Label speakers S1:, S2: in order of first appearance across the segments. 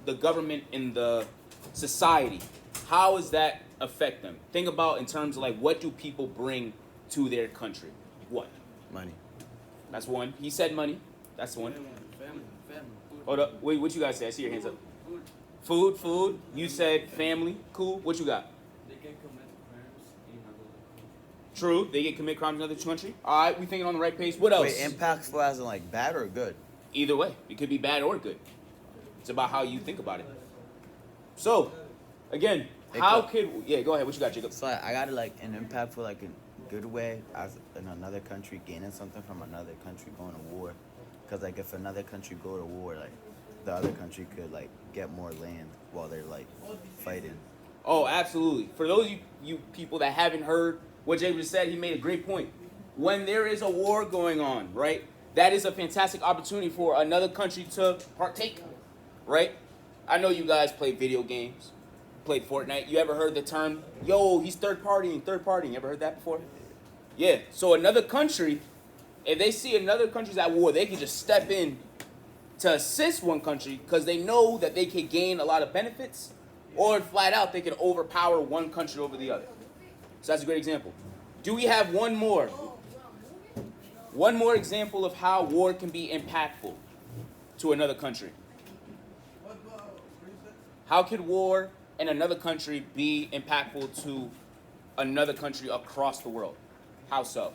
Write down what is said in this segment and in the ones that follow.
S1: the government and the society, how does that affect them? Think about in terms of like, what do people bring to their country? What?
S2: Money.
S1: That's one. He said money. That's one.
S3: Family.
S1: Hold up. Wait, what you guys say? I see your hands up. Food. You said family. Cool. What you got?
S3: They can commit crimes in another country.
S1: True. They get commit crimes in another country. All right, we thinking on the right page. What else?
S2: Wait, impactful as in like bad or good?
S1: Either way, it could be bad or good. It's about how you think about it. So, again, how could go ahead? What you got, Jacob?
S2: So I got it like an impactful, like a good way as in another country gaining something from another country going to war. Because like if another country go to war, like the other country could like get more land while they're like fighting.
S1: Oh, absolutely. For those of you people that haven't heard what Jacob just said, he made a great point. When there is a war going on, right, that is a fantastic opportunity for another country to partake, right? I know you guys play video games, played Fortnite. You ever heard the term, yo, he's third partying? You ever heard that before? Yeah. So another country, if they see another country's at war, they can just step in to assist one country because they know that they can gain a lot of benefits, or flat out they can overpower one country over the other. So that's a great example. Do we have one more? One more example of how war can be impactful to another country. How could war in another country be impactful to another country across the world? How so?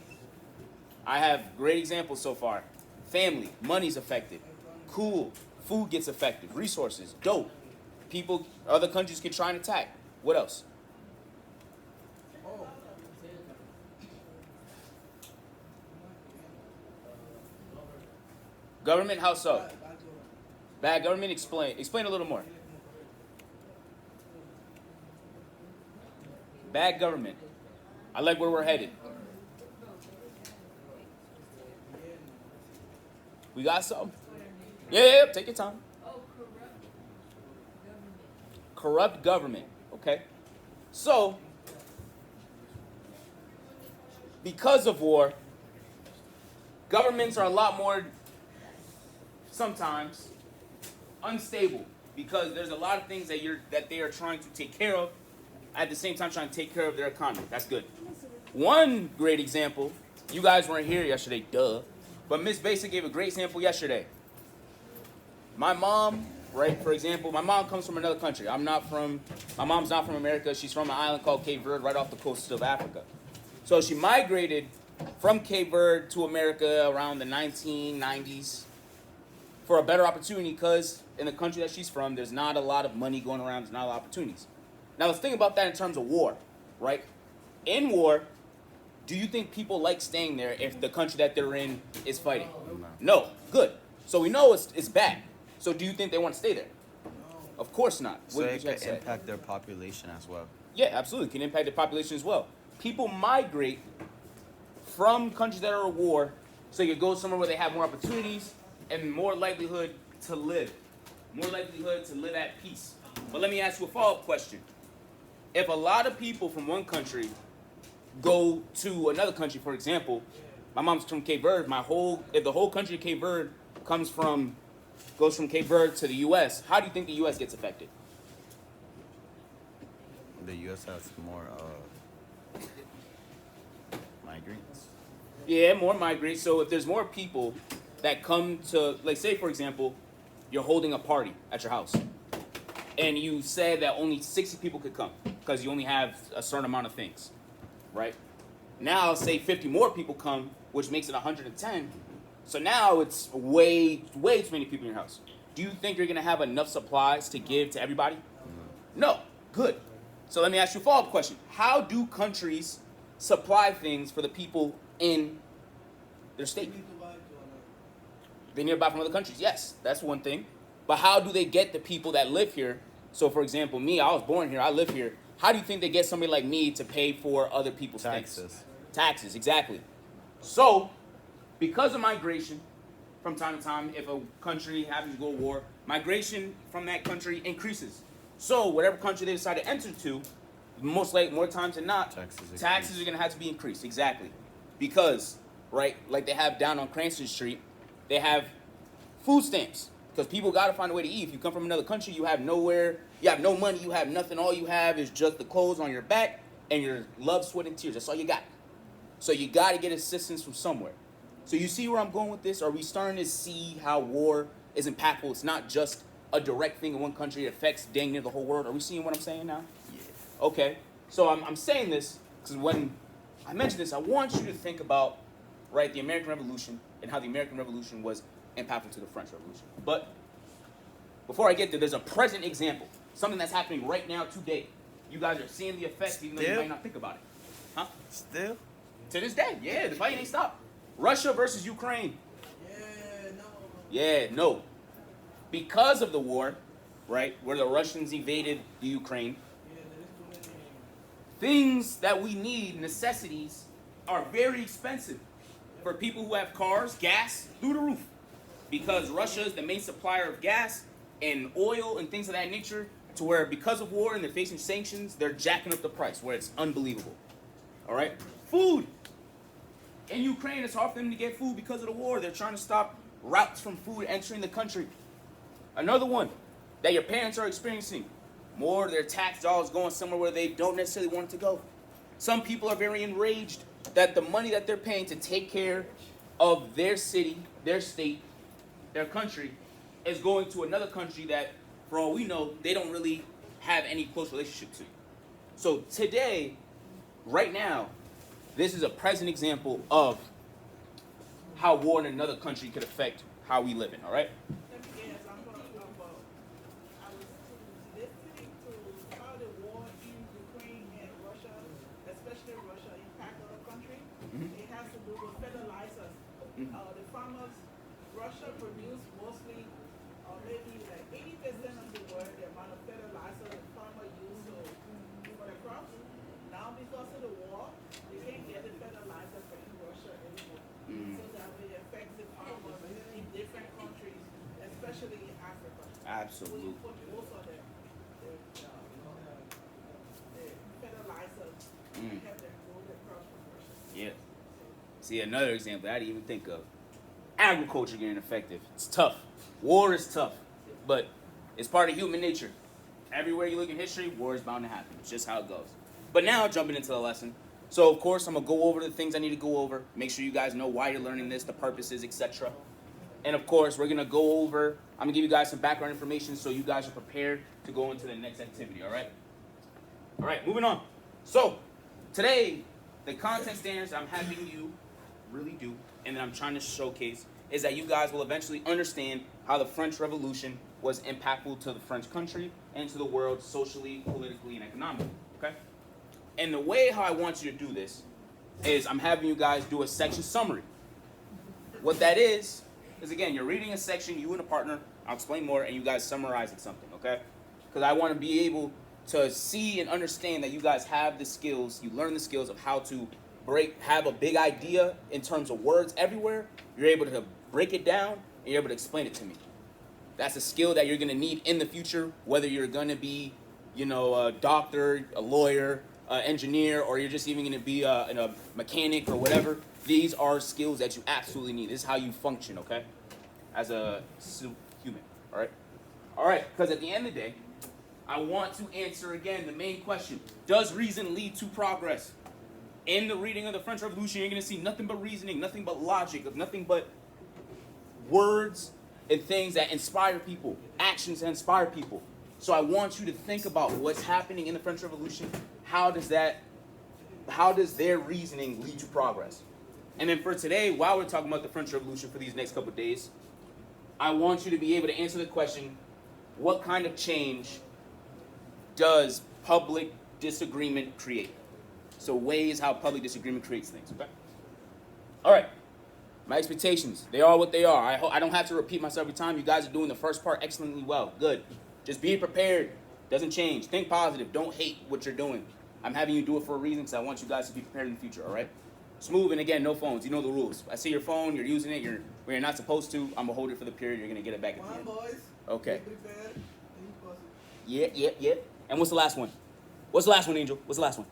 S1: I have great examples so far. Family, money's affected. Cool, food gets affected. Resources, dope. People, other countries can try and attack. What else? Government, how so? Bad government, explain. Explain a little more. Bad government. I like where we're headed. We got some? Yeah, take your time. Corrupt government, okay? So, because of war, governments are a lot more, sometimes, unstable because there's a lot of things that they are trying to take care of, at the same time trying to take care of their economy. That's good. One great example, you guys weren't here yesterday, duh, but Miss Basic gave a great example yesterday. My mom, right, for example, my mom comes from another country. My mom's not from America. She's from an island called Cape Verde right off the coast of Africa. So she migrated from Cape Verde to America around the 1990s for a better opportunity because in the country that she's from, there's not a lot of money going around. There's not a lot of opportunities. Now, let's think about that in terms of war, right? In war, do you think people like staying there if the country that they're in is fighting? No. Good. So we know it's bad. So do you think they want to stay there? Of course not.
S2: So it can impact their population as well.
S1: Yeah, absolutely. It can impact the population as well. People migrate from countries that are at war so you go somewhere where they have more opportunities and more likelihood to live. More likelihood to live at peace. But let me ask you a follow-up question. If a lot of people from one country go to another country, for example, my mom's from Cape Verde, if the whole country of Cape Verde goes from Cape Verde to the U.S., how do you think the U.S. gets affected?
S2: The U.S. has more migrants.
S1: Yeah, more migrants. So if there's more people that come to, like say for example, you're holding a party at your house, and you said that only 60 people could come because you only have a certain amount of things, right? Now say 50 more people come, which makes it 110. So now it's way too many people in your house. Do you think you're going to have enough supplies to give to everybody? No. Good. So let me ask you a follow-up question. How do countries supply things for the people in their state? They need to buy from other countries. Yes, that's one thing. But how do they get the people that live here? So for example, me, I was born here, I live here. How do you think they get somebody like me to pay for other people's things? Taxes, exactly. So, because of migration, from time to time, if a country happens to go to war, migration from that country increases. So, whatever country they decide to enter to, most likely, more times than not, taxes are going to have to be increased. Exactly. Because, right, like they have down on Cranston Street, they have food stamps. Because people got to find a way to eat. If you come from another country, you have nowhere, you have no money, you have nothing. All you have is just the clothes on your back and your love, sweat, and tears. That's all you got. So you got to get assistance from somewhere. So you see where I'm going with this? Are we starting to see how war is impactful? It's not just a direct thing in one country. It affects dang near the whole world. Are we seeing what I'm saying now?
S2: Yeah.
S1: Okay. So I'm saying this because when I mention this, I want you to think about, right, the American Revolution and how the American Revolution was impactful to the French Revolution. But before I get there, there's a present example, something that's happening right now today. You guys are seeing the effects, even though you
S2: Still?
S1: might not think about it. Huh?
S2: Still?
S1: To this day, yeah, the fight ain't stopped. Russia versus Ukraine. Yeah, no. Because of the war, right, where the Russians invaded the Ukraine, things that we need, necessities, are very expensive for people who have cars. Gas through the roof, because Russia is the main supplier of gas and oil and things of that nature, to where because of war and they're facing sanctions, they're jacking up the price where it's unbelievable. All right, food. In Ukraine, it's hard for them to get food because of the war. They're trying to stop routes from food entering the country. Another one that your parents are experiencing, more of their tax dollars going somewhere where they don't necessarily want it to go. Some people are very enraged that the money that they're paying to take care of their city, their state, their country, is going to another country that, for all we know, they don't really have any close relationship to. So today, right now, this is a present example of how war in another country could affect how we live in, all right?
S4: Yes, I'm gonna talk about. I was listening to how the war in Ukraine and Russia, especially Russia, impact other countries. It has to do with fertilizers. The farmers, Russia produce mostly, maybe like 80% of the world, the amount of fertilizer the farmer use for the crops. Now because of the war, they can't get the fertilizer from Russia anymore. So that will affect the farmers in different countries, especially in Africa.
S1: Absolutely.
S4: We put most of the fertilizer to help them grow their crops from Russia.
S1: Yeah. See, another example I didn't even think of. Agriculture getting affected. It's tough. War is tough, but it's part of human nature. Everywhere you look in history, war is bound to happen. It's just how it goes. But now, jumping into the lesson. So, of course, I'm going to go over the things I need to go over. Make sure you guys know why you're learning this, the purposes, etc. And, of course, we're going to go over, I'm going to give you guys some background information so you guys are prepared to go into the next activity, all right? All right, moving on. So, today, the content standards I'm having you really do, and that I'm trying to showcase, is that you guys will eventually understand how the French Revolution was impactful to the French country and to the world socially, politically, and economically, okay? And the way how I want you to do this is I'm having you guys do a section summary. What that is again, you're reading a section, you and a partner, I'll explain more, and you guys summarizing something, okay? Because I want to be able to see and understand that you guys have the skills, you learn the skills of how to have a big idea in terms of words everywhere. You're able to break it down, and you're able to explain it to me. That's a skill that you're going to need in the future, whether you're going to be, a doctor, a lawyer, engineer, or you're just even going to be a mechanic or whatever. These are skills that you absolutely need. This is how you function, okay? As a human, all right? All right, because at the end of the day, I want to answer again the main question. Does reason lead to progress? In the reading of the French Revolution, you're going to see nothing but reasoning, nothing but logic, nothing but words and things that inspire people, actions that inspire people. So I want you to think about what's happening in the French Revolution. How does their reasoning lead to progress? And then for today, while we're talking about the French Revolution for these next couple of days, I want you to be able to answer the question, what kind of change does public disagreement create? So ways how public disagreement creates things, okay? All right, my expectations, they are what they are. I don't have to repeat myself every time. You guys are doing the first part excellently well, good. Just be prepared, doesn't change. Think positive, don't hate what you're doing. I'm having you do it for a reason because I want you guys to be prepared in the future, all right? Smooth, and again, no phones, you know the rules. I see your phone, you're using it, when you're not supposed to, I'm gonna hold it for the period, you're gonna get it back at the end.
S4: Boys.
S1: Okay.
S4: Be prepared.
S1: Yeah. And what's the last one? What's the last one, Angel? What's the last one?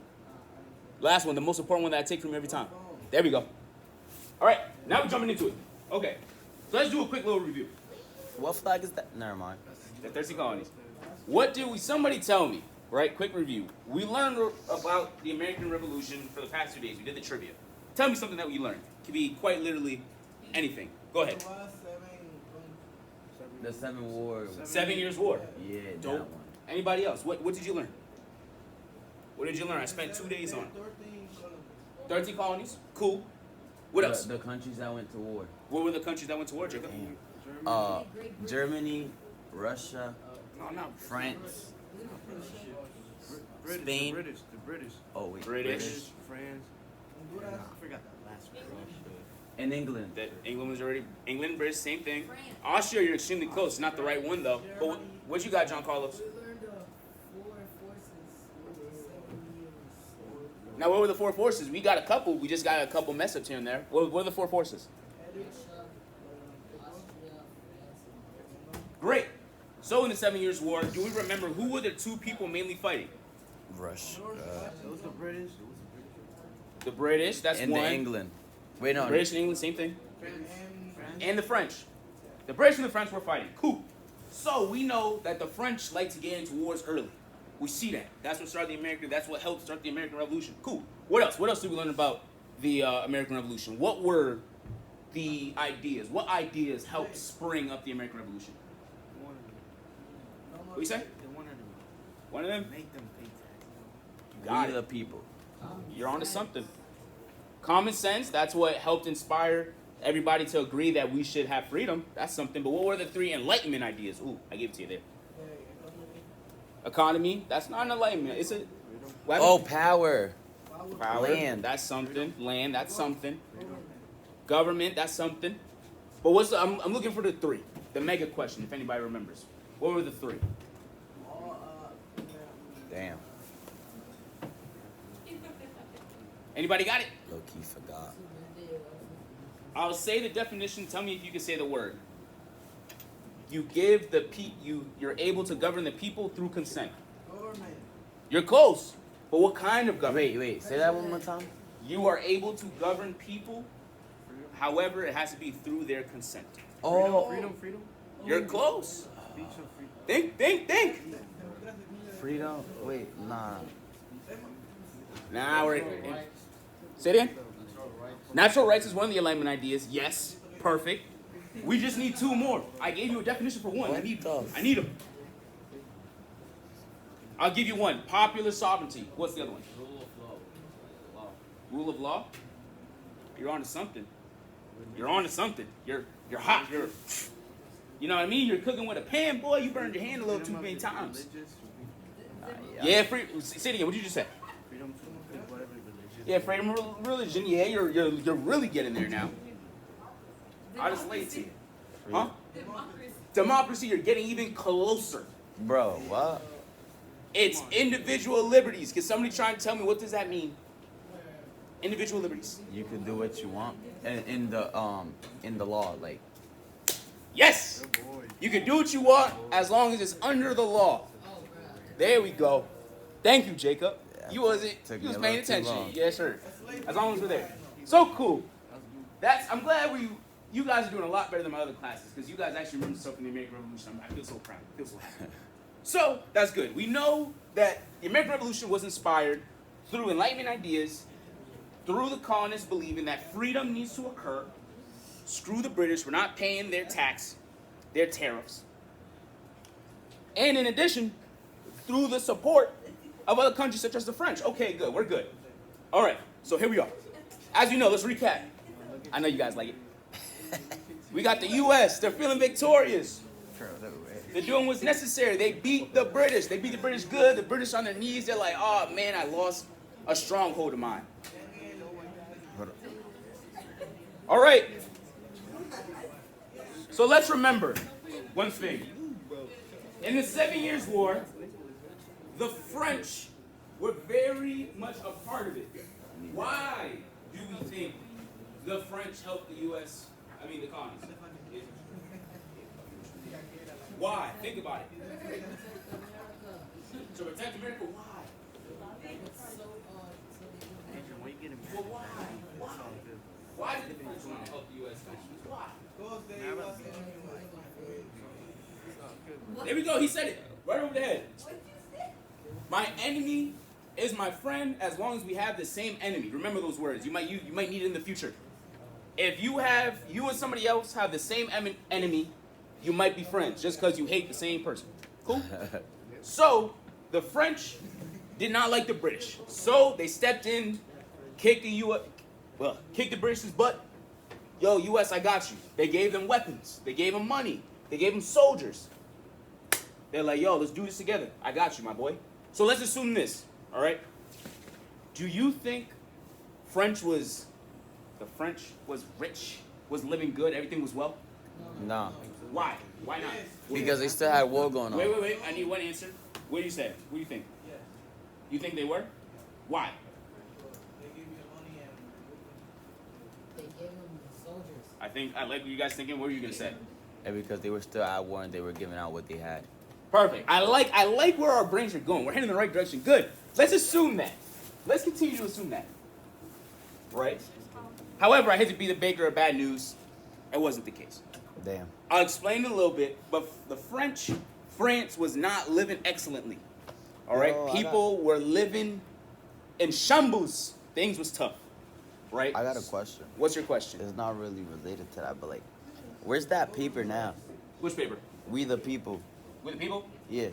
S1: Last one, the most important one that I take from you every time. There we go. All right, now we're jumping into it. Okay, so let's do a quick little review.
S2: What flag is that? Never mind.
S1: The 13 colonies. What did we? Somebody tell me. Right, quick review. We learned about the American Revolution for the past 2 days. We did the trivia. Tell me something that we learned. It could be quite literally anything. Go ahead.
S2: The 7 War.
S1: 7 Years War.
S2: Yeah,
S1: Dope.
S2: that one.
S1: Anybody else? What did you learn? What did you learn? I spent 2 days on it. 13 colonies. Cool. What else?
S2: The countries that went to war.
S1: What were the countries that went to war, Jacob?
S2: Damn. Germany, Russia,
S1: No, no.
S2: France.
S3: British,
S2: Spain.
S3: The British.
S2: Oh wait.
S1: British.
S3: France. I forgot that last one.
S2: And England.
S1: That England was already England, British, same thing. Austria, you're extremely close. Not the right one though. But what you got, John Carlos?
S5: We learned four forces over 7 years.
S1: Now, what were the 4 forces? We got a couple. We just got a couple mess ups here and there. What were the 4 forces?
S5: Russia, Austria, France,
S1: Great. So in the 7 Years War, do we remember who were the 2 people mainly fighting?
S2: Russia.
S3: It was the British.
S1: The British. That's
S2: And
S1: one.
S2: the England. Wait, no.
S1: British and England, same thing. And the French. The British and the French were fighting. Cool. So we know that the French like to get into wars early. We see that. That's what started the American. That's what helped start the American Revolution. Cool. What else? What else did we learn about the American Revolution? What were the ideas? What ideas helped spring up the American Revolution? What you say? One of them.
S3: Make them pay taxes.
S1: Got
S2: We
S1: it.
S2: the people.
S1: You're onto something. Common sense, that's what helped inspire everybody to agree that we should have freedom. That's something. But what were the 3 Enlightenment ideas? Ooh, I gave it to you there. Economy, that's not an enlightenment. It's a what
S2: Oh,
S1: happened?
S2: power.
S1: Power,
S2: land.
S1: that's something. Land, that's something. Government, that's something. But what's the, I'm looking for the 3. The mega question, if anybody remembers. What were the 3?
S2: Damn.
S1: Anybody got it?
S2: Low key forgot.
S1: I'll say the definition. Tell me if you can say the word. You give the you're able to govern the people through consent. You're close, but what kind of government?
S2: Wait. Say that one more time.
S1: You are able to govern people. However, it has to be through their consent.
S2: Oh.
S3: Freedom.
S1: You're close.
S3: Speech of freedom.
S1: Think.
S2: Freedom. Wait, nah.
S1: Now we're. Say it again. Natural rights is one of the Enlightenment ideas. Yes, perfect. We just need 2 more. I gave you a definition for 1. I need them. I'll give you 1. Popular sovereignty. What's the other one?
S3: Rule of law.
S1: Rule of law. You're on to something. You're hot. You know what I mean? You're cooking with a pan, boy. You burned your hand a little too many times. Yeah, free. Say it again. What did you just say?
S3: Freedom to pick whatever religion.
S1: Yeah, freedom of religion. Yeah, you're really getting there now. I'll just lay it to you. Huh? Democracy. You're getting even closer.
S2: Bro, what?
S1: It's individual liberties. Can somebody try and tell me what does that mean? Individual liberties.
S2: You can do what you want in the law, like.
S1: Yes. You can do what you want as long as it's under the law. There we go. Thank you, Jacob. You was
S2: Took
S1: you
S2: me
S1: was
S2: a
S1: paying
S2: little too
S1: attention.
S2: long.
S1: Yes, sir. As long as we're there. So cool. I'm glad you guys are doing a lot better than my other classes because you guys actually remember stuff from the American Revolution. I feel so proud. I feel so happy. So that's good. We know that the American Revolution was inspired through Enlightenment ideas, through the colonists believing that freedom needs to occur. Screw the British. We're not paying their tax, their tariffs. And in addition, through the support of other countries such as the French. Okay, good. We're good. All right. So here we are. As you know, let's recap. I know you guys like it. We got the U.S. They're feeling victorious. They're doing what's necessary. They beat the British. They beat the British good. The British on their knees. They're like, oh, man, I lost a stronghold of mine. All right. So let's remember one thing. In the 7 Years' War, the French were very much a part of it. Why do we think the French helped the U.S., the colonies? Why? Think about it. To protect America, why? Well, why? Why did the French want to help the U.S. countries? Why? There we go. He said it right over the head.
S5: What'd you say?
S1: My enemy is my friend as long as we have the same enemy. Remember those words. You might need it in the future. If you and somebody else have the same enemy, you might be friends just because you hate the same person. Cool? So, the French did not like the British. So, they stepped in, kicked the British's butt. Yo, US, I got you. They gave them weapons. They gave them money. They gave them soldiers. They're like, yo, let's do this together. I got you, my boy. So let's assume this, all right? Do you think the French was rich, was living good, everything was well?
S2: No,
S1: Why? Why not?
S2: because they still had war going on.
S1: Wait. I need one answer. What do you say? What do you think?
S4: Yes.
S1: You think they were? Why?
S4: They give you money and
S5: They gave them the soldiers.
S1: I like what you guys thinking. What are you gonna say?
S2: And because they were still at war and they were giving out what they had.
S1: Perfect. I like where our brains are going. We're heading in the right direction. Good. Let's assume that. Let's continue to assume that. Right? However, I hate to be the baker of bad news. It wasn't the case.
S2: Damn.
S1: I'll explain it a little bit, but France was not living excellently. All right?
S2: Yo,
S1: People were living in shambles. Things was tough. Right?
S2: I got a question.
S1: What's your question?
S2: It's not really related to that, but like, where's that paper now?
S1: Which paper?
S2: We the people.
S1: We the people?
S2: Yeah.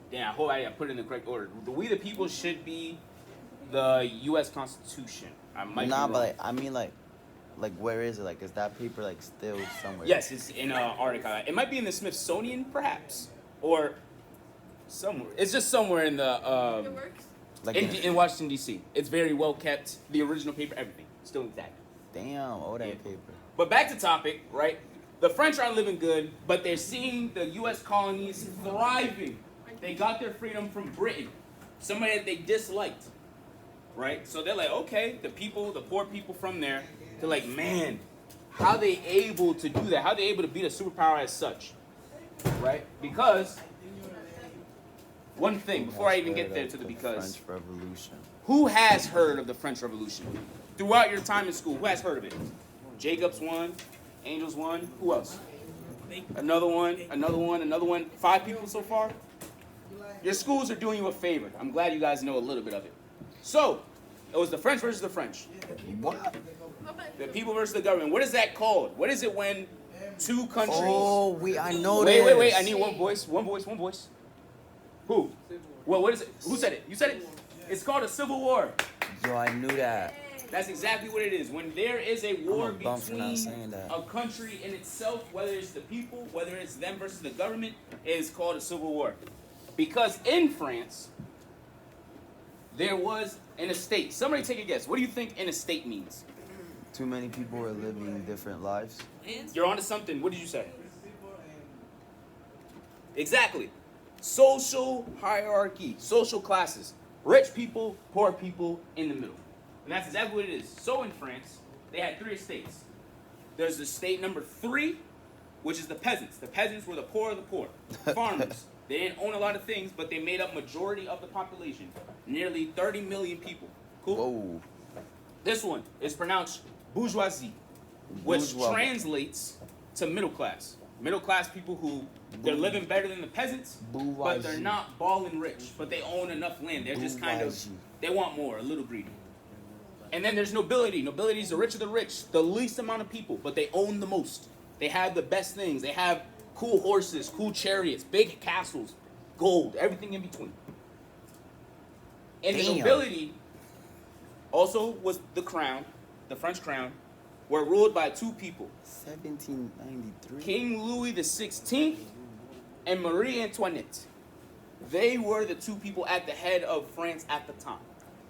S1: Damn, I hope I put it in the correct order. The We the People should be the U.S. Constitution. I might be
S2: Nah,
S1: wrong.
S2: but like, I mean like where is it? Like, is that paper like still somewhere?
S1: Yes, it's in Antarctica. It might be in the Smithsonian, perhaps, or somewhere. It's just somewhere in the
S6: It works.
S2: Like,
S1: in Washington D.C. It's very well kept. The original paper, everything, still intact.
S2: damn, all that
S1: Yeah.
S2: paper.
S1: But back to topic, right? The French are living good, but they're seeing the U.S. colonies thriving. They got their freedom from Britain, somebody that they disliked, right? So they're like, okay, the poor people from there, they're like, man, how they able to do that? How they able to beat a superpower as such, right? Because one thing, before I even get there to the because,
S2: French Revolution.
S1: who has heard of the French Revolution? Throughout your time in school, who has heard of it? Jacobs won, Angels won, who else? Another one. 5 people so far? Your schools are doing you a favor. I'm glad you guys know a little bit of it. So, it was the French versus the French.
S2: What?
S1: The people versus the government. What is that called? What is it when two countries...
S2: Oh, I know this.
S1: Wait. I need one voice. Who? Well, what is it? Who said it? You said it? It's called a civil war.
S2: Yo, I knew that.
S1: That's exactly what it is. When there is a war
S2: I'm a bum for not
S1: between
S2: saying that.
S1: a country in itself, whether it's the people, whether it's them versus the government, it is called a civil war. Because in France, there was an estate. Somebody take a guess. What do you think an estate means?
S2: Too many people are living different lives.
S1: You're onto something. What did you say? Exactly. Social hierarchy, social classes. Rich people, poor people, in the middle. And that's exactly what it is. So in France, they had 3 estates. There's estate number 3, which is the peasants. The peasants were the poor of the poor. Farmers. They didn't own a lot of things, but they made up majority of the population. Nearly 30 million people. Cool?
S2: Whoa.
S1: This one is pronounced bourgeoisie, which
S2: Bourgeois.
S1: translates to middle class. Middle class people who they're living better than the peasants, but they're
S2: Bourgeoisie.
S1: not balling rich, but they own enough land. They're just kind of,
S2: Bourgeoisie.
S1: they want more, a little greedy. And then there's nobility. Nobility is the rich of the rich, the least amount of people, but they own the most. They have the best things. They have cool horses, cool chariots, big castles, gold, everything in between. And the
S2: Damn.
S1: nobility also was the crown, the French crown, were ruled by 2 people,
S2: 1793.
S1: King Louis XVI and Marie Antoinette. They were the 2 people at the head of France at the time.